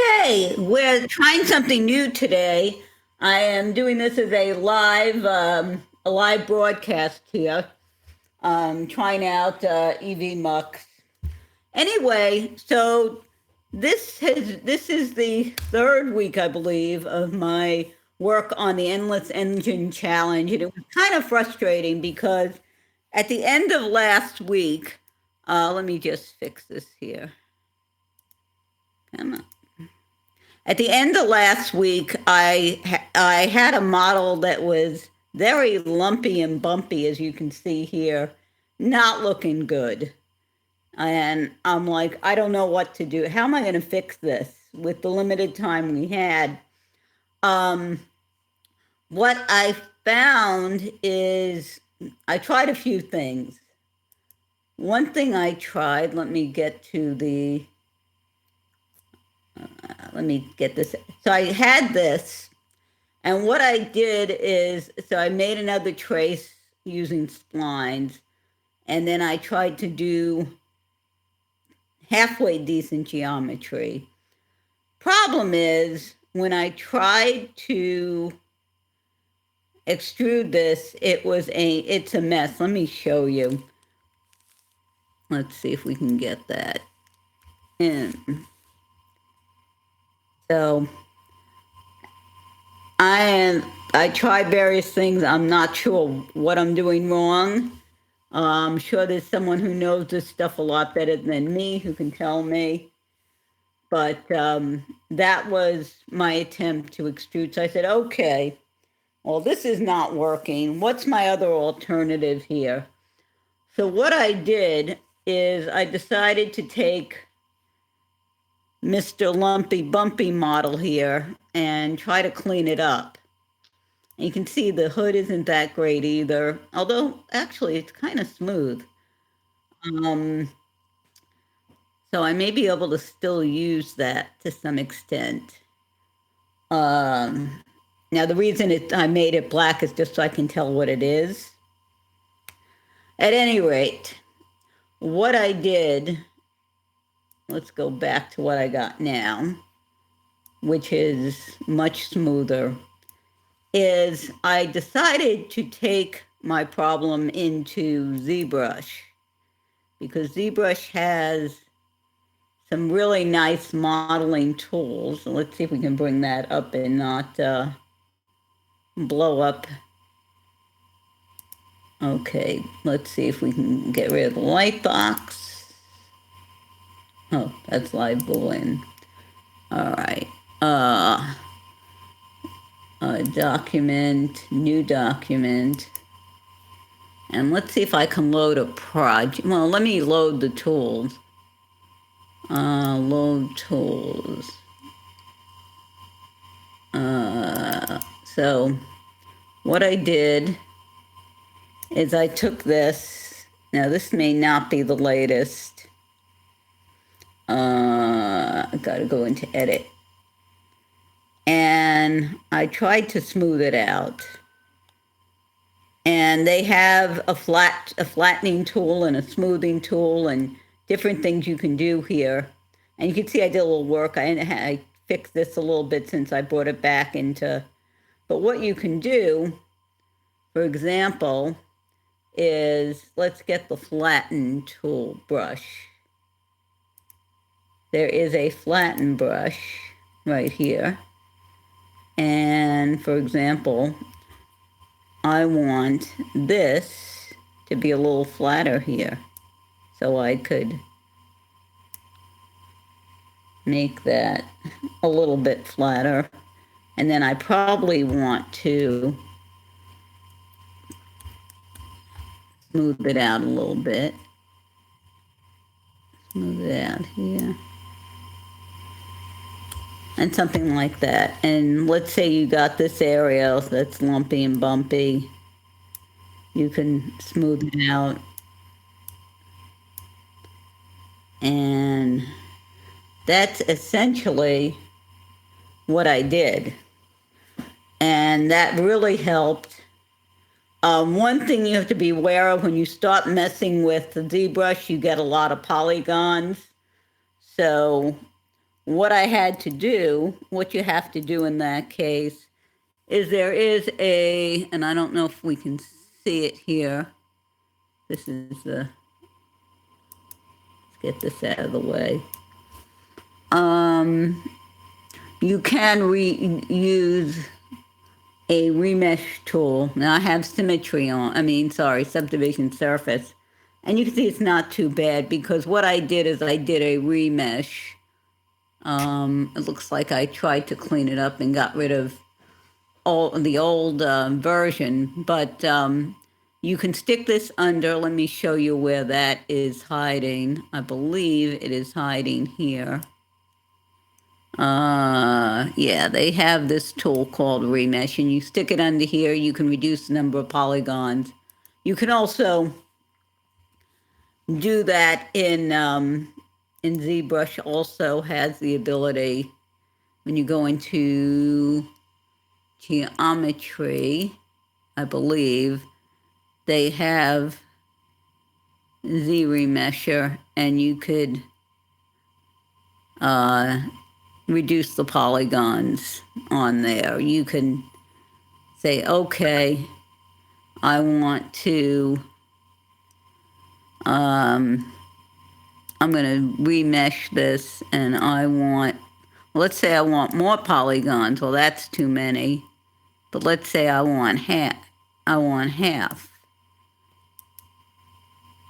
Okay, we're trying something new today. I am doing this as a live broadcast here. Trying out EV Mux. Anyway, so this is the third week, I believe, of my work on the Endless Engine Challenge, and it was kind of frustrating because at the end of last week, let me just fix this here. Come on. At the end of last week, I had a model that was very lumpy and bumpy, as you can see here, not looking good. And I'm like, I don't know what to do. How am I going to fix this with the limited time we had? Um, what I found is I tried a few things. One thing I tried, let me get to the let me get this. So I had this, and what I did is, so I made another trace using splines, and then I tried to do halfway decent geometry. Problem is, when I tried to extrude this, it's a mess. Let me show you. Let's see if we can get that in. So I tried various things. I'm not sure what I'm doing wrong. I'm sure there's someone who knows this stuff a lot better than me who can tell me. But that was my attempt to extrude. So I said, okay, well, this is not working. What's my other alternative here? So what I did is I decided to take Mr. Lumpy Bumpy model here and try to clean it up. And you can see the hood isn't that great either, although actually it's kind of smooth. Um, so I may be able to still use that to some extent. Now the reason I made it black is just so I can tell what it is. At any rate, what I did, let's go back to what I got now, which is much smoother, is I decided to take my problem into ZBrush because ZBrush has some really nice modeling tools. Let's see if we can bring that up and not blow up. Okay, let's see if we can get rid of the light box. Oh, that's live boolean. All right. Document, new document. And let's see if I can load a project. Well, let me load the tools. Load tools. So what I did is I took this. Now this may not be the latest. I gotta go into edit. And I tried to smooth it out. And they have a flattening tool and a smoothing tool and different things you can do here. And you can see I did a little work. I fixed this a little bit since I brought it back into. But what you can do, for example, is let's get the flatten tool brush. There is a flatten brush right here. And for example, I want this to be a little flatter here. So I could make that a little bit flatter. And then I probably want to smooth it out a little bit. Smooth it out here. And something like that. And let's say you got this area that's lumpy and bumpy. You can smooth it out. And that's essentially what I did. And that really helped. One thing you have to be aware of when you start messing with the ZBrush, you get a lot of polygons. So what I had to do, what you have to do in that case, is there is and I don't know if we can see it here. This is let's get this out of the way. You can use a remesh tool. Now I have symmetry on, subdivision surface. And you can see it's not too bad because what I did is I did a remesh. It looks like I tried to clean it up and got rid of all the old version, but you can stick this under. Let me show you where that is hiding. I believe it is hiding here. Yeah, they have this tool called remesh, and you stick it under here. You can reduce the number of polygons. You can also do that in ZBrush. Also has the ability when you go into geometry, I believe they have Z-Remesher, and you could reduce the polygons on there. You can say, okay, I want to, I'm going to remesh this, and I want, let's say I want more polygons. Well, that's too many. But let's say I want half.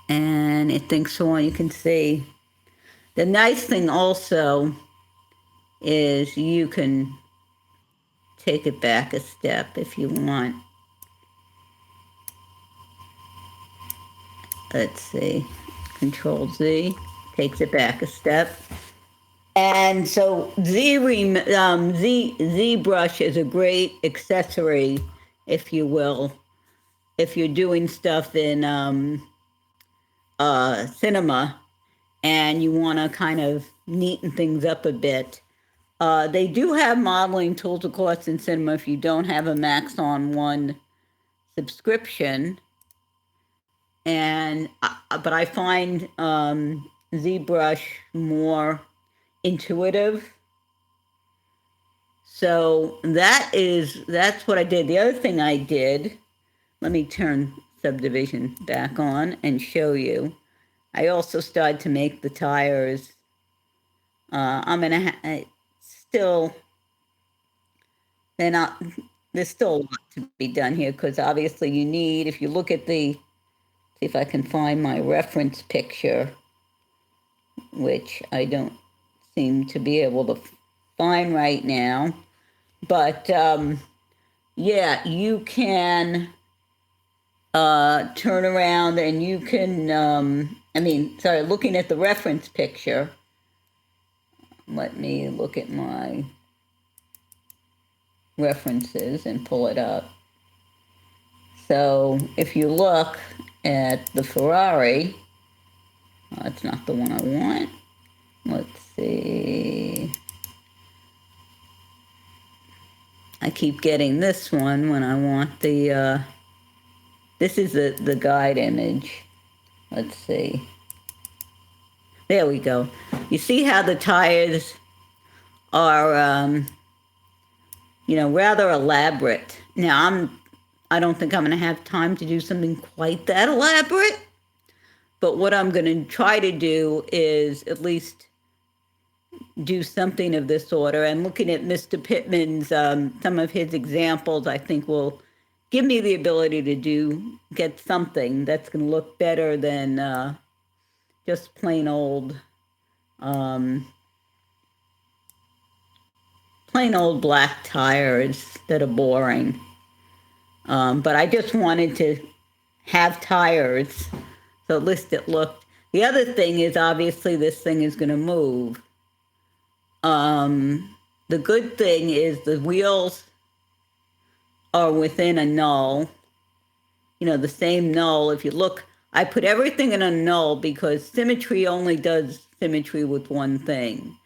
And it thinks so on. You can see. The nice thing also is you can take it back a step if you want. Let's see. Control Z takes it back a step. And so ZBrush is a great accessory, if you will, if you're doing stuff in Cinema and you want to kind of neaten things up a bit. They do have modeling tools, of course, in Cinema if you don't have a Maxon One subscription. But I find ZBrush more intuitive. So that's what I did. The other thing I did, let me turn subdivision back on and show you. I also started to make the tires. I'm gonna still, there's still a lot to be done here because obviously you need, if you look at see if I can find my reference picture, which I don't seem to be able to find right now. But yeah, you can turn around and you can, looking at the reference picture, let me look at my references and pull it up. So if you look at the Ferrari, that's not the one I want. Let's see. I keep getting this one when I want the, this is the guide image. Let's see. There we go. You see how the tires are, rather elaborate. Now, I don't think I'm going to have time to do something quite that elaborate. But what I'm going to try to do is at least do something of this order. And looking at Mr. Pittman's, some of his examples, I think will give me the ability to get something that's going to look better than just plain old black tires that are boring. But I just wanted to have tires, so at least it looked. The other thing is obviously this thing is going to move. The good thing is the wheels are within a null. The same null. If you look, I put everything in a null because symmetry only does symmetry with one thing.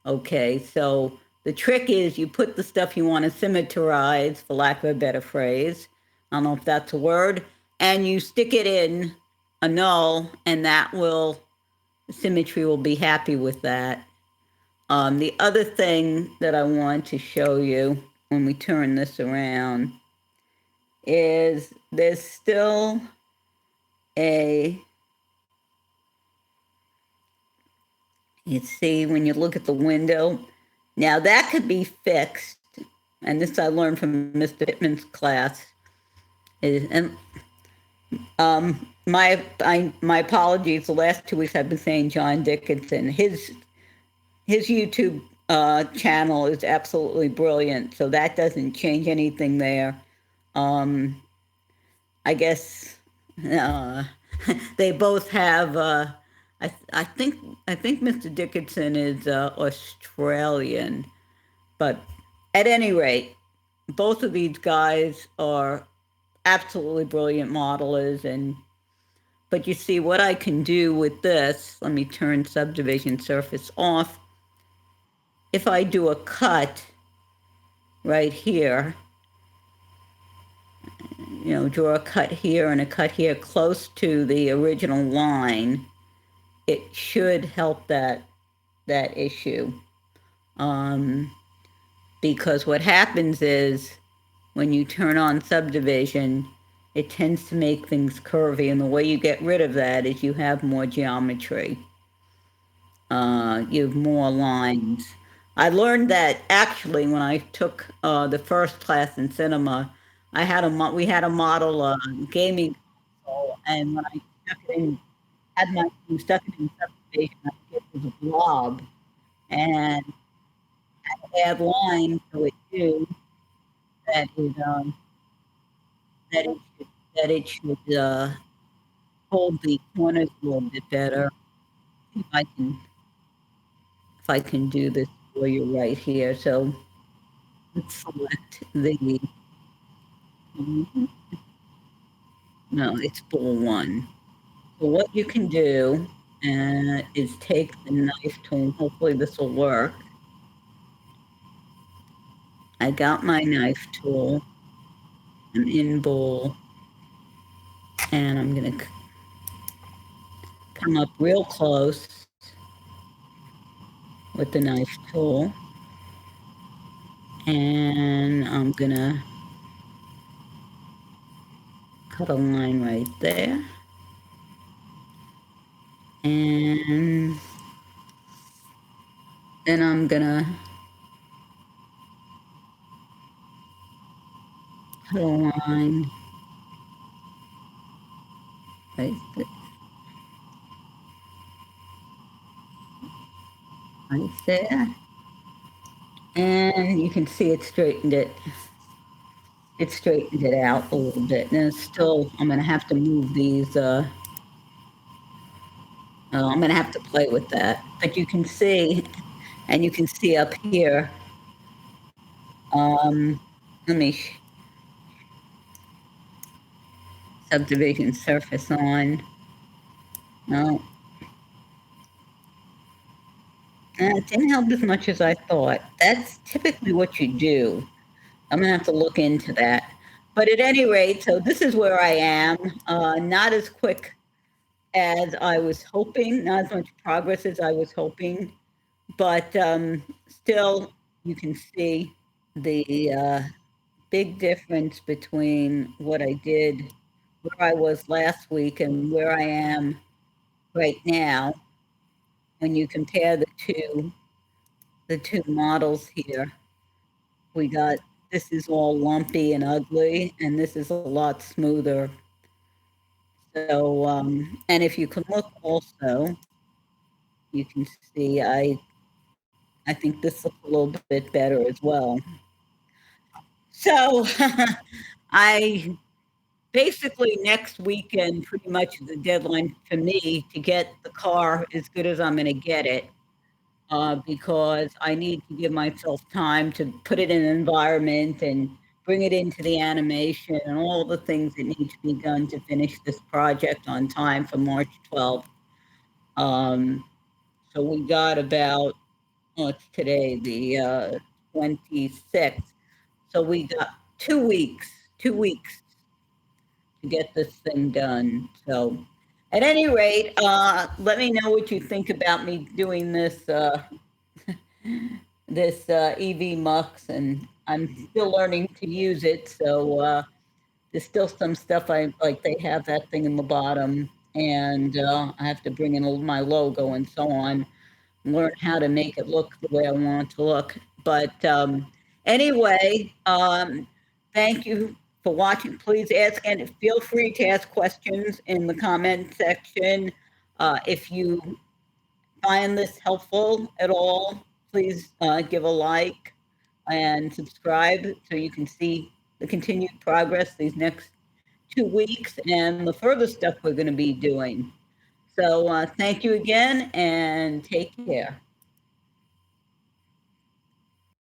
Okay, so the trick is you put the stuff you want to symmetrize, for lack of a better phrase. I don't know if that's a word. And you stick it in a null, and symmetry will be happy with that. The other thing that I want to show you when we turn this around is there's still a, you see when you look at the window, now that could be fixed, and this I learned from Mr. Pittman's class, and my apologies, the last 2 weeks I've been saying John Dickinson. His YouTube channel is absolutely brilliant, so that doesn't change anything there. I guess they both have. I think Mr. Dickinson is Australian, but at any rate, both of these guys are absolutely brilliant modelers, and but you see what I can do with this. Let me turn subdivision surface off. If I do a cut right here, draw a cut here and a cut here close to the original line, it should help that issue. Because what happens is when you turn on subdivision, it tends to make things curvy, and the way you get rid of that is you have more geometry. You have more lines. I learned that actually when I took the first class in cinema. We had a model gaming console, and when I stuck it in, stuck it in subdivision, it was a blob, and had to add lines so it knew that it should hold the corners a little bit better. See if I can do this for you right here. So let's select the. No, it's ball one. So what you can do is take the knife tool. Hopefully this will work. I got my knife tool. I'm in bowl, and I'm going to come up real close with the knife tool, and I'm going to cut a line right there, and then I'm going to cut a line right there, and you can see it straightened it. It straightened it out a little bit. And still, I'm going to have to move these. I'm going to have to play with that. But you can see, and you can see up here. Let me subdivision surface on. No. It didn't help as much as I thought. That's typically what you do. I'm going to have to look into that. But at any rate, so this is where I am. Not as quick as I was hoping, not as much progress as I was hoping, but still you can see the big difference between what I did, where I was last week and where I am right now. When you compare the two models here, we got, this is all lumpy and ugly, and this is a lot smoother. So, and if you can look also, you can see I think this looks a little bit better as well. So I basically next weekend pretty much is the deadline for me to get the car as good as I'm going to get it, because I need to give myself time to put it in an environment and bring it into the animation and all the things that need to be done to finish this project on time for March 12th. So we got about, it's today, the 26th. So we got 2 weeks to get this thing done. So at any rate, let me know what you think about me doing this this EV Mux, and I'm still learning to use it. So there's still some stuff I like. They have that thing in the bottom, and I have to bring in my logo and so on. Learn how to make it look the way I want it to look. But anyway, thank you for watching. Please ask, and feel free to ask questions in the comment section. If you find this helpful at all, please give a like and subscribe so you can see the continued progress these next 2 weeks and the further stuff we're going to be doing. So thank you again and take care.